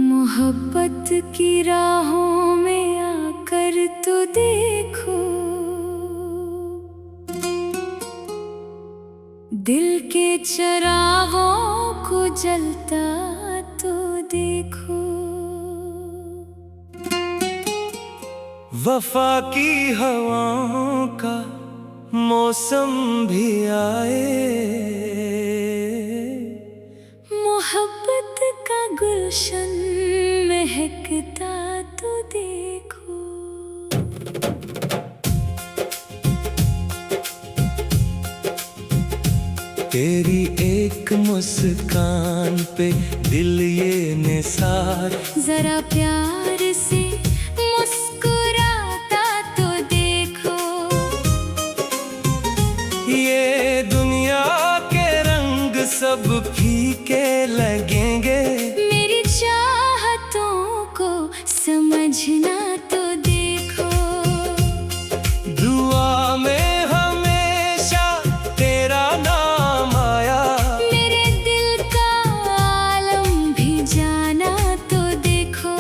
मोहब्बत की राहों में आकर तो देखो, दिल के चिरागों को जलता तो देखो। वफा की हवाओं का मौसम भी आए, मोहब्बत का गुलशन महकता तो देखो। तेरी एक मुस्कान पे दिल ये निसार, जरा प्यार से मुस्कुराता तो देखो। ये दुनिया के रंग सब फीके लगेंगे, मेरी चाहतों को समझना तो देखो। दुआ में हमेशा तेरा नाम आया, मेरे दिल का आलम भी जाना तो देखो।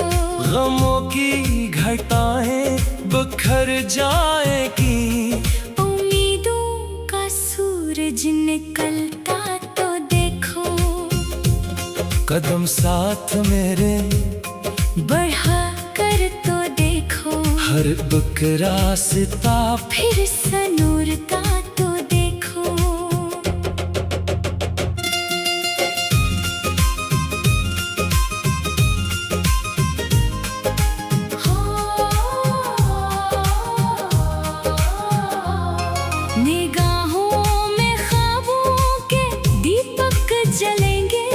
गमों की घटाएं बिखर जाएगी, उम्मीदों का सूरज निकलता तो देखो। कदम साथ मेरे बढ़ा कर तो देखो, हर एक रास्ता फिर सनूरता तो देखो। निगाहों में ख्वाबों के दीपक जलेंगे,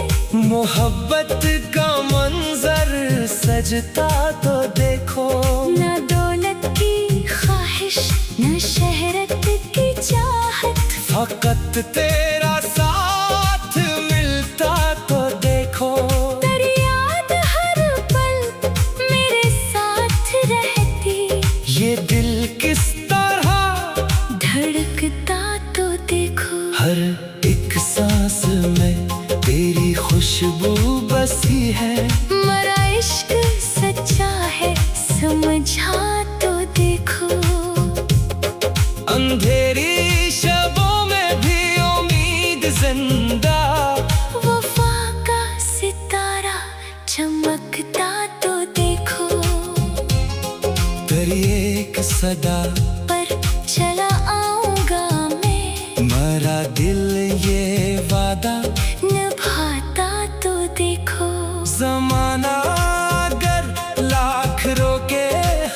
मोहब्बत का मंजर सजता तो देखो। न दौलत की ख्वाहिश न शहरत की चाहत, फकत तेरा साथ मिलता तो देखो। तेरी याद हर पल मेरे साथ रहती, ये दिल किस तरह धड़कता तो देखो। हर एक सांस में तेरी खुशबू बसी है, मरा इश्क सच्चा है समझा तो देखो। अंधेरी शबों में भी उम्मीद जिंदा, वफा का सितारा चमकता तो देखो। तेरी एक सदा पर चला आऊंगा मैं, मरा दिल ये वादा निभाता तो देखो। ज़माना अगर लाख रोके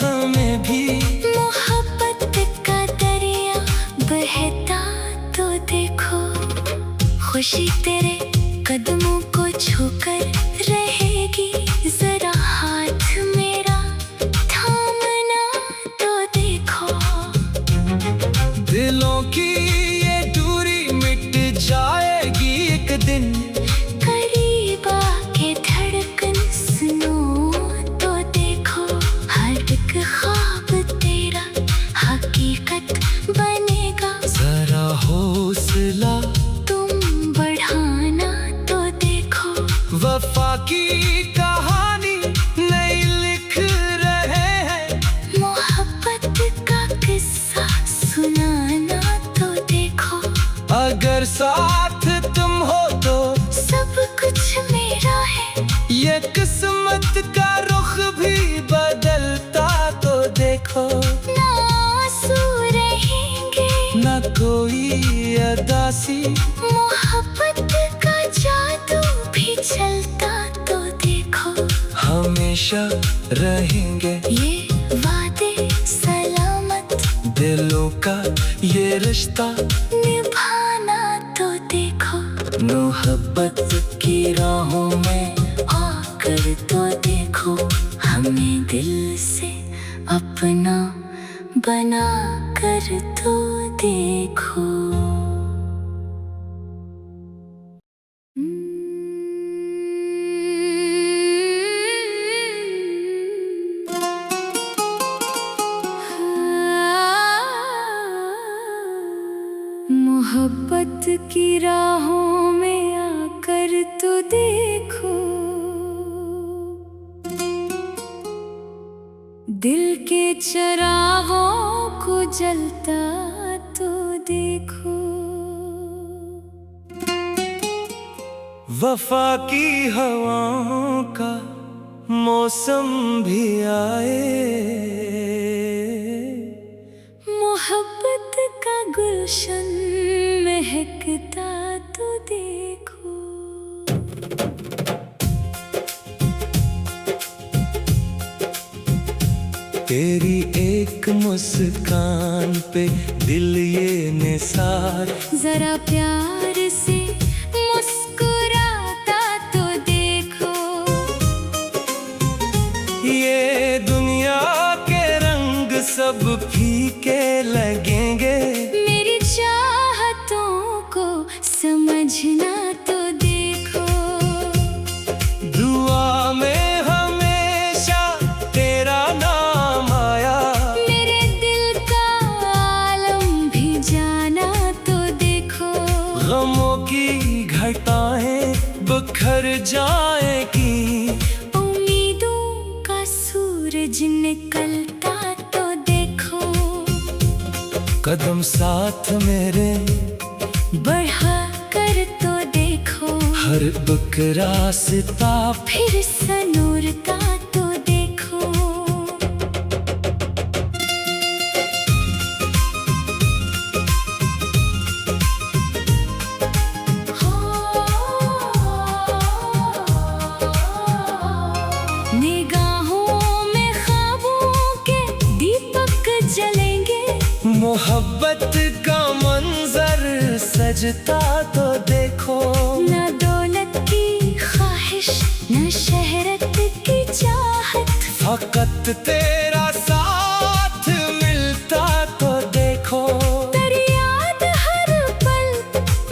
हमें भी, मोहब्बत का दरिया बहता तो देखो। खुशी तेरे कदमों को छूकर रहेगी, जरा हाथ मेरा थामना तो देखो। दिलों की ये दूरी मिट जाएगी एक दिन, करीब आके धड़कन सुनो तो देखो। हर एक ख्वाब तेरा हकीकत बनेगा, जरा हौसला तुम बढ़ाना तो देखो। वफा की कहानी नई लिख रहे हैं, मोहब्बत का किस्सा सुनाना तो देखो। अगर साथ तुम हो तो सब कुछ मेरा है, ये किस्मत का रुख भी बदलता तो देखो। ना आंसू रहेंगे न कोई अदासी, मोहब्बत का जादू भी चलता तो देखो। हमेशा रहेंगे ये वादे सलामत, दिलों का ये रिश्ता निभाना तो देखो। मोहब्बत की राहों में आकर तो देखो, हमें दिल से अपना बना कर तो देखो। मोहब्बत की राहों में आकर तो देखो, दिल के चरागों को जलता तो देखो। वफा की हवाओं का मौसम भी आए, मोहब्बत का गुलशन महकता तो देखो। तेरी एक मुस्कान पे दिल ये निसार, जरा प्यार से मुस्कुराता तो देखो। ये दुनिया के रंग सब फीके लगेंगे, मेरी चाहतों को समझना तो देखो। दुआ में हमेशा तेरा नाम आया, मेरे दिल का आलम भी जाना तो देखो। गमों की घटाएं बिखर जाएगी, उम्मीदों का सूरज निकलता तो देखो। कदम साथ मेरे बढ़ा कर तो देखो, हर बुक रास्ता फिर सनूरता तो देखो। निगाहों में ख्वाबों के दीपक जलेंगे, मोहब्बत का मंजर सजता तो देखो। न दौलत की ख्वाहिश न शहरत की चाहत, फकत तेरा साथ मिलता तो देखो। तेरी याद हर पल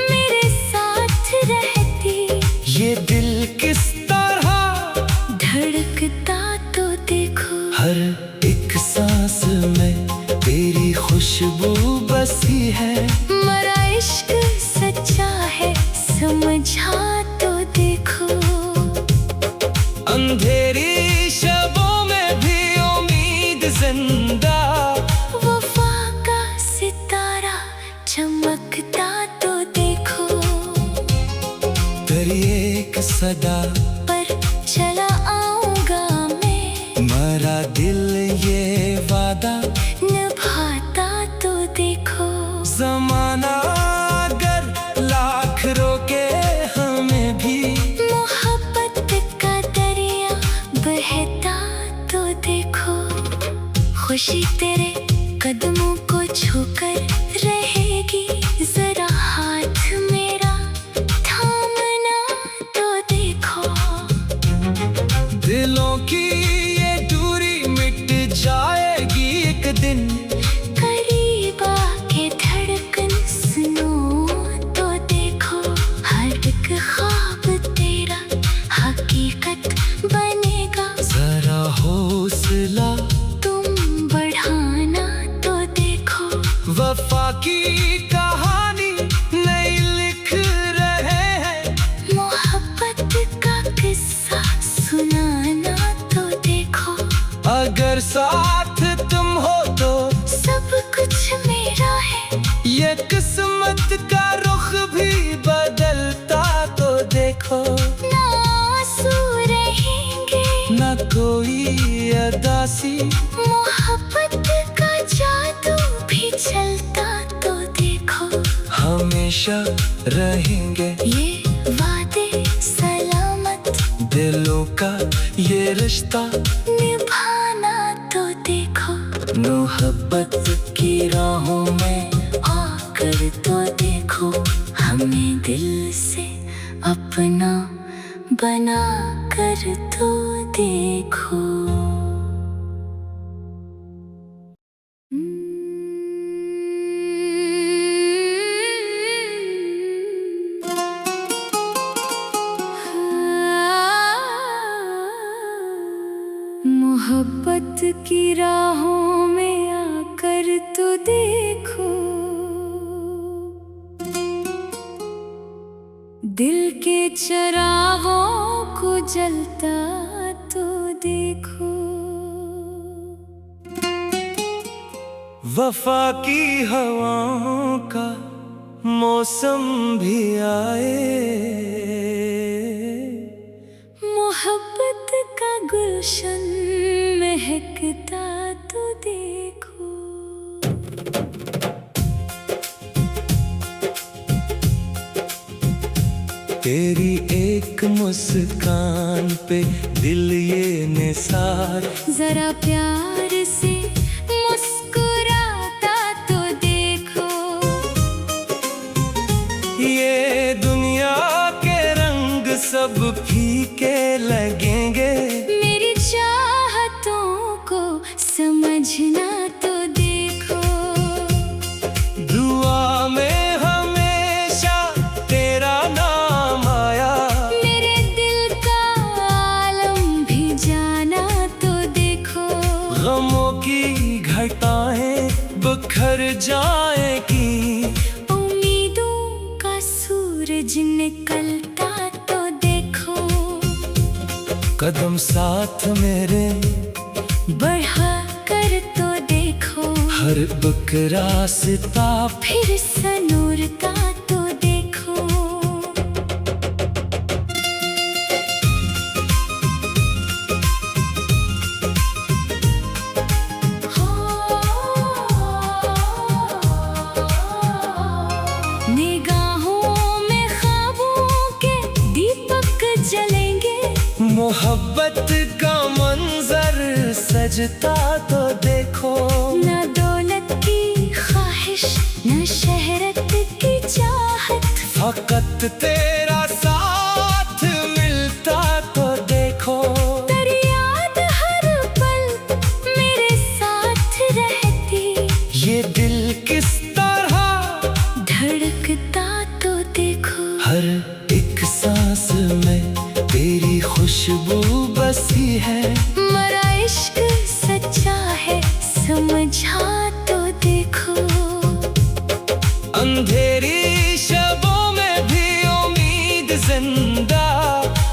मेरे साथ रहती, ये दिल किस तरह धड़कता तो देखो। हर एक सांस में तेरी खुशबू बसी है, मरा इश्क सच्चा है समझा तो देखो। अंधेरी शबों में भी उम्मीद जिंदा, वफा का सितारा चमकता तो देखो। तेरी एक सदा पर चला आऊंगा मैं, मरा दिल ये वादा निभाता तो देखो। ज़माना अगर लाख रोके हमें भी, मोहब्बत का दरिया बहता तो देखो। खुशी तेरे कदमों को छूकर रहेगी, जरा हाथ मेरा थामना तो देखो। दिलों की ये दूरी मिट जाएगी एक दिन, करीब आके धड़कन सुनो तो देखो। हर एक ख्वाब तेरा हकीकत बनेगा, जरा हौसला तुम बढ़ाना तो देखो। वफा की कहानी नई लिख रहे हैं, मोहब्बत का किस्सा सुनाना तो देखो। अगर साथ तुम हो तो सब कुछ मेरा है, ये किस्मत का रुख भी बदलता तो देखो। ना आंसू रहेंगे न कोई अदासी, मोहब्बत का जादू भी चलता तो देखो। हमेशा रहेंगे ये वादे सलामत, दिलों का ये रिश्ता निभाना तो देखो। मोहब्बत की राहों में आकर तो देखो, हमें दिल से अपना बना कर तो देखो। मोहब्बत की राहों में आकर तो देखो, चरागों को जलता तो देखो। वफा की हवाओं का मौसम भी आए, मोहब्बत का गुलशन महकता तो देखो। तेरी एक मुस्कान पे दिल ये निसार, जरा प्यार से मुस्कुराता तो देखो। ये दुनिया के रंग सब फीके लगेंगे, मेरी चाहतों को समझना तो देखो। दुआ में हमेशा तेरा नाम आया, मेरे दिल का आलम भी जाना तो देखो। गमों की घटाएं बिखर जाएगी, उम्मीदों का सूरज निकलता तो देखो। कदम साथ मेरे बढ़ा कर तो देखो, हर एक रास्ता फिर सनूरता तो देखो। निगाहों में ख्वाबों के दीपक जलेंगे, मोहब्बत का मंजर सजता तो देखो। न दौलत की ख्वाहिश न शहरत की चाहत, फकत तेरा साथ मिलता तो देखो। तेरी याद हर पल मेरे साथ रहती, ये दिल किस तरह धड़कता तो देखो। हर एक सांस में तेरी खुशबू बसी है, मरा इश्क सच्चा है समझा तो देखो। अंधेरी शबों में भी उम्मीद जिंदा,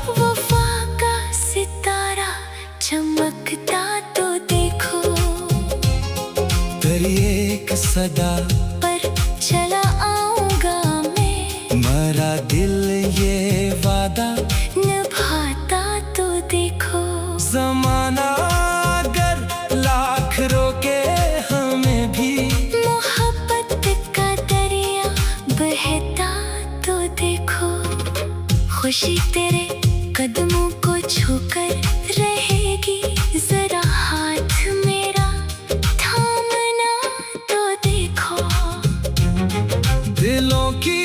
वफा का सितारा चमकता तो देखो। तेरी एक सदा पर चला आऊंगा मैं, मरा दिल ये वादा निभाता तो देखो। ज़माना अगर लाख रोके हमें भी, मोहब्बत का दरिया बहता तो देखो। खुशी तेरे कदमों को छूकर रहेगी, जरा हाथ मेरा थामना तो देखो। दिलों की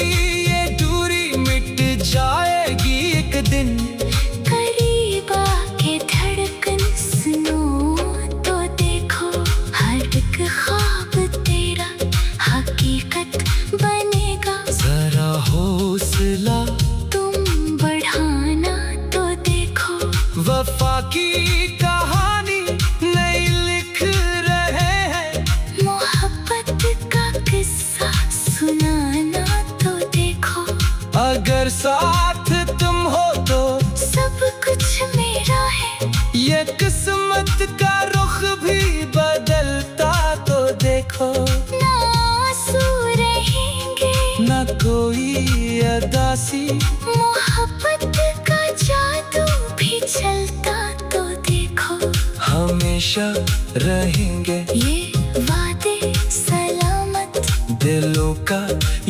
ये दूरी मिट जाएगी एक दिन, करीब आके धड़कन सुनो तो देखो। हर एक ख्वाब तेरा हकीकत बनेगा, जरा हौसला तुम बढ़ाना तो देखो। वफा की कहानी नई लिख रहे हैं, मोहब्बत का किस्सा सुनाना तो देखो। अगर साथ तुम हो तो सब कुछ मेरा है, ये किस्मत का रुख भी बदलता तो देखो। ना आंसू रहेंगे ना कोई अदासी, मोहब्बत का जादू भी चलता तो देखो। हमेशा रहेंगे ये वादे सलामत, दिलों का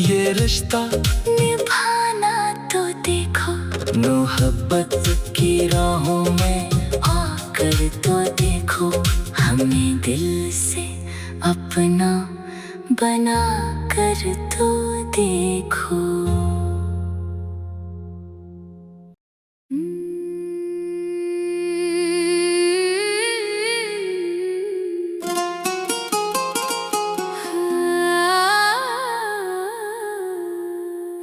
ये रिश्ता निभाना तो देखो। मोहब्बत की राहों में आकर तो देखो, हमें दिल से अपना बना कर तो देखो।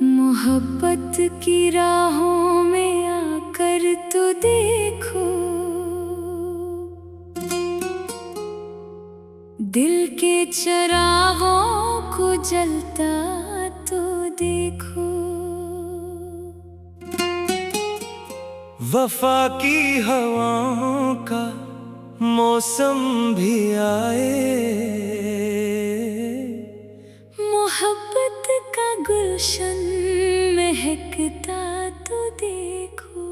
मोहब्बत की राहों में आकर तो देखो, दिल के चरागों को जलता तो देखो। वफा की हवाओं का मौसम भी आए, मोहब्बत का गुलशन महकता तो देखो।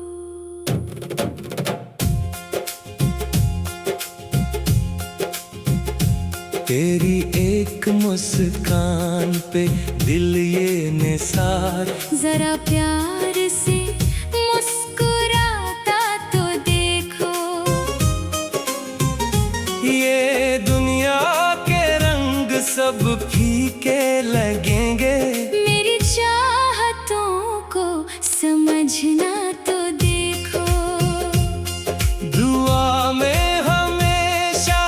तेरी एक मुस्कान पे दिल ये निसार, जरा प्यार से मुस्कुराता तो देखो। ये दुनिया के रंग सब फीके लगेंगे, मेरी चाहतों को समझना तो देखो। दुआ में हमेशा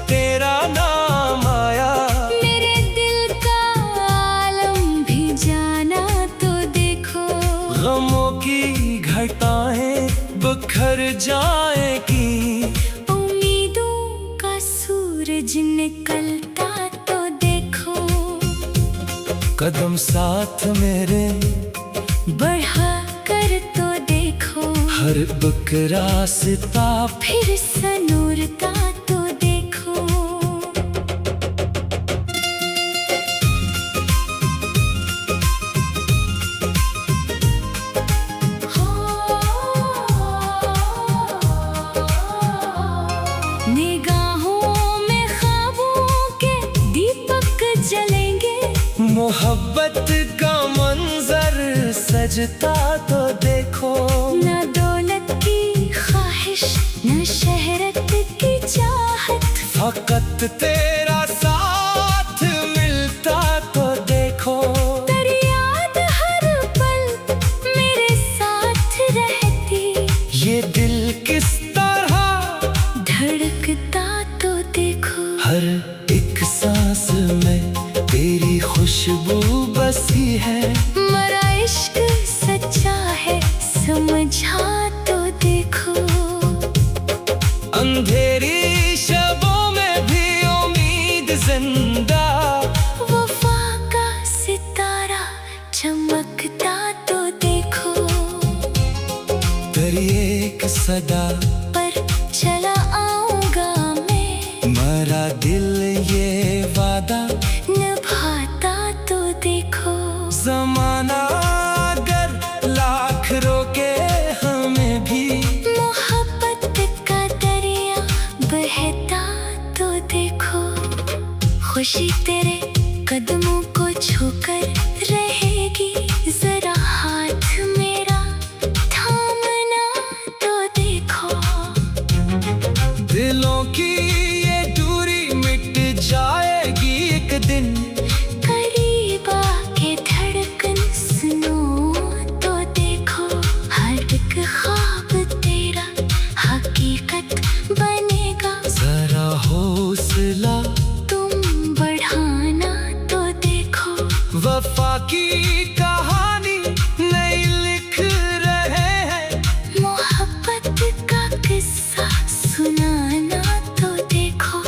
तेरा नाम आया, मेरे दिल का आलम भी जाना तो देखो। गमों की घटाएं बिखर जाएगी, उम्मीदों का सूरज निकलता तो देखो। कदम साथ मेरे बढ़ा कर तो देखो, हर एक रास्ता फिर सनूरता तो देखो। निगाहों में ख्वाबों के दीपक जलेंगे, मोहब्बत का मंजर सजता तो देखो। न दौलत की ख्वाहिश न शहरत की चाहत, फकत तेरा साथ मिलता तो देखो। तेरी याद हर पल मेरे साथ रहती, ये दिल किस तरह धड़कता तो देखो। हर एक सांस में तेरी खुशबू बसी है, मरा इश्क सच्चा है समझा तो देखो। अंधेरी शबों में भी उम्मीद जिंदा, वफा का सितारा चमकता तो देखो। तेरी एक सदा पर चला आऊंगा मैं, मरा दिल ये वादा निभाता तो देखो। ज़माना अगर लाख रोके हमें भी, मोहब्बत का दरिया बहता तो देखो। खुशी तेरे कदमों को छूकर रहेगी, जरा हाथ मेरा थामना तो देखो। दिलों की ये दूरी मिट जाएगी एक दिन, करीब आके धड़कन सुनो तो देखो। हर एक ख्वाब तेरा हकीकत बनेगा, जरा हौसला तुम बढ़ाना तो देखो। वफा की कहानी नई लिख रहे हैं, मोहब्बत का किस्सा सुनाना तो देखो।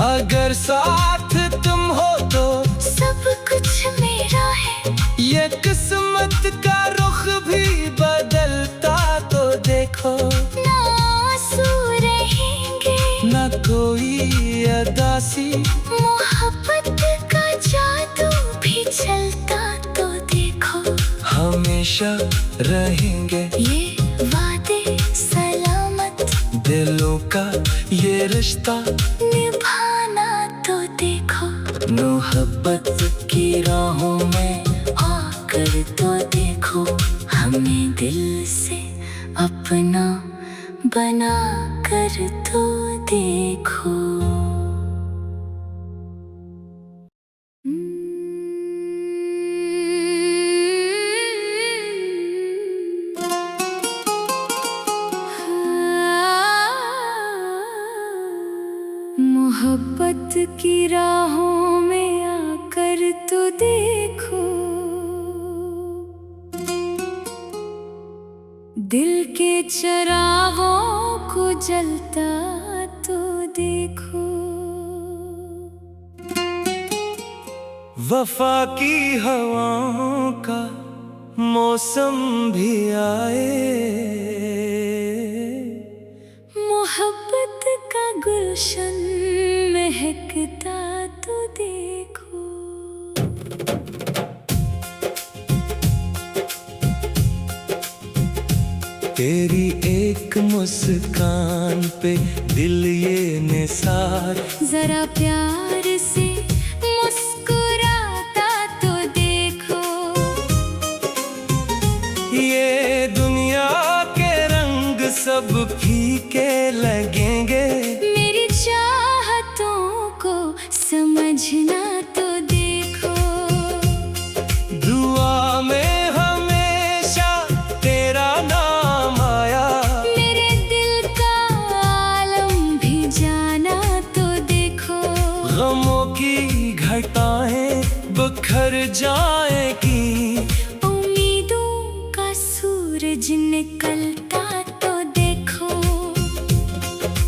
अगर साथ तुम हो तो सब कुछ मेरा है, ये किस्मत का रुख भी बदलता तो देखो। ना आंसू रहेंगे न कोई अदासी, मोहब्बत का जादू भी चलता तो देखो। हमेशा रहेंगे ये वादे सलामत, दिलों का ये रिश्ता, निभाना तो देखो। मोहब्बत की राहों में आकर तो देखो, हमें दिल से अपना बना कर तो देखो। मोहब्बत की राहों में आकर तो देखो, दिल के चरागों को जलता तो देखो। वफा की हवाओं का मौसम भी आए, गुलशन महकता तो देखो। तेरी एक मुस्कान पे दिल ये निसार, जरा प्यार से मुस्कुराता तो देखो। ये दुनिया के रंग सब फीके लगेंगे, मेरी चाहतों को समझना तो देखो। दुआ में हमेशा तेरा नाम आया, मेरे दिल का आलम भी जाना तो देखो। गमों की घटाएं बिखर जाएगी, उम्मीदों का सूरज निकलता तो देखो।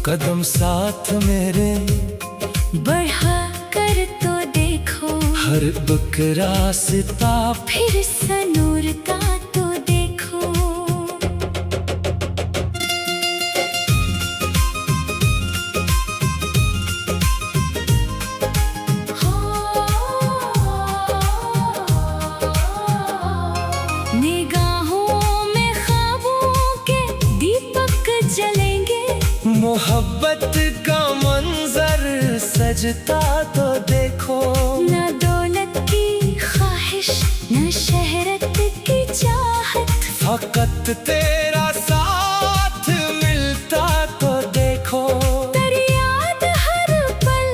कदम साथ मेरे बढ़ा कर तो देखो, हर बुक रास्ता फिर सनूरता तो देखो। निगाहों में ख्वाबों के दीपक जलेंगे, मोहब्बत का मंजर सजता तो देखो। न दौलत की ख्वाहिश न शहरत की चाहत, फकत तेरा साथ मिलता तो देखो। तेरी याद हर पल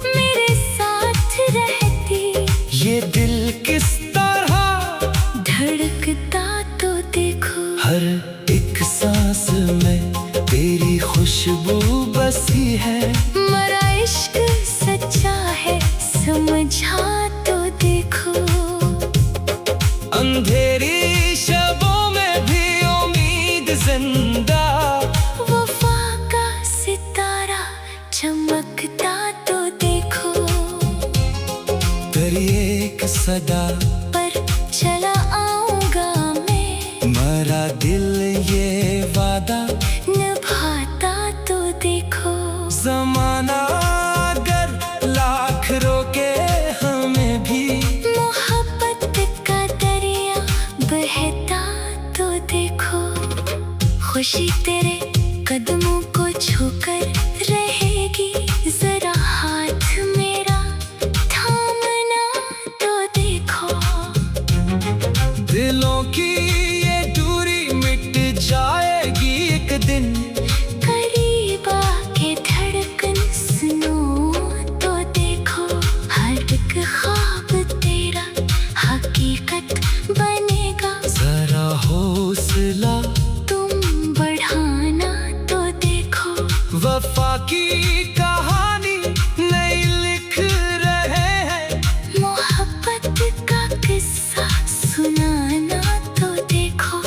मेरे साथ रहती, ये दिल किस तरह धड़कता तो देखो। हर एक सांस में तेरी खुशबू बसी है, मरा इश्क सच्चा है समझा तो देखो। अंधेरी शबों में भी उम्मीद जिंदा, वफा का सितारा चमकता तो देखो। तेरी एक सदा पर चला आऊंगा मैं, मरा दिल ये वादा निभाता तो देखो। ज़माना अगर लाख रोके हमें भी, मोहब्बत का दरिया बहता तो देखो। खुशी तेरे कदमों को छूकर रहेगी, जरा हाथ मेरा थामना तो देखो। दिलों की ये दूरी मिट जाएगी एक दिन, करीब आके धड़कन सुनो तो देखो। हर एक ख्वाब तेरा हकीकत बनेगा, जरा हौसला तुम बढ़ाना तो देखो। वफा की कहानी नई लिख रहे हैं, मोहब्बत का किस्सा सुनाना तो देखो।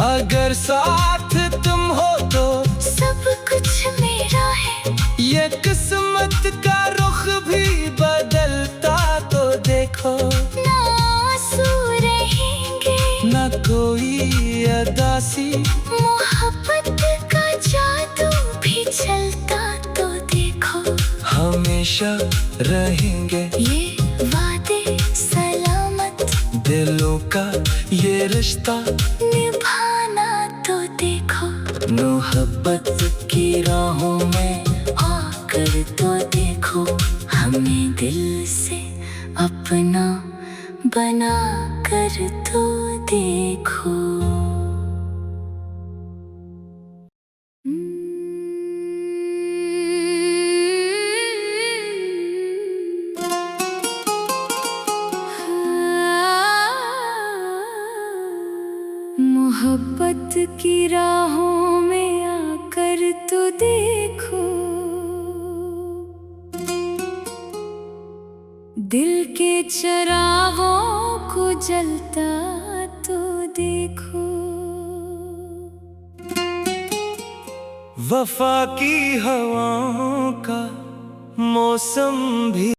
अगर साथ तुम हो तो सब कुछ मेरा है, ये किस्मत का रुख भी बदलता तो देखो। ना आंसू रहेंगे न कोई अदासी, मोहब्बत का जादू भी चलता तो देखो। हमेशा रहेंगे ये वादे सलामत, दिलों का ये रिश्ता, निभाना तो देखो। मोहब्बत की राहों में आकर तो देखो, हमें दिल से अपना बना कर तो देखो। मोहब्बत की राहों में आकर तो देखो, दिल के चरागों को जलता तो देखो। वफा की हवाओं का मौसम भी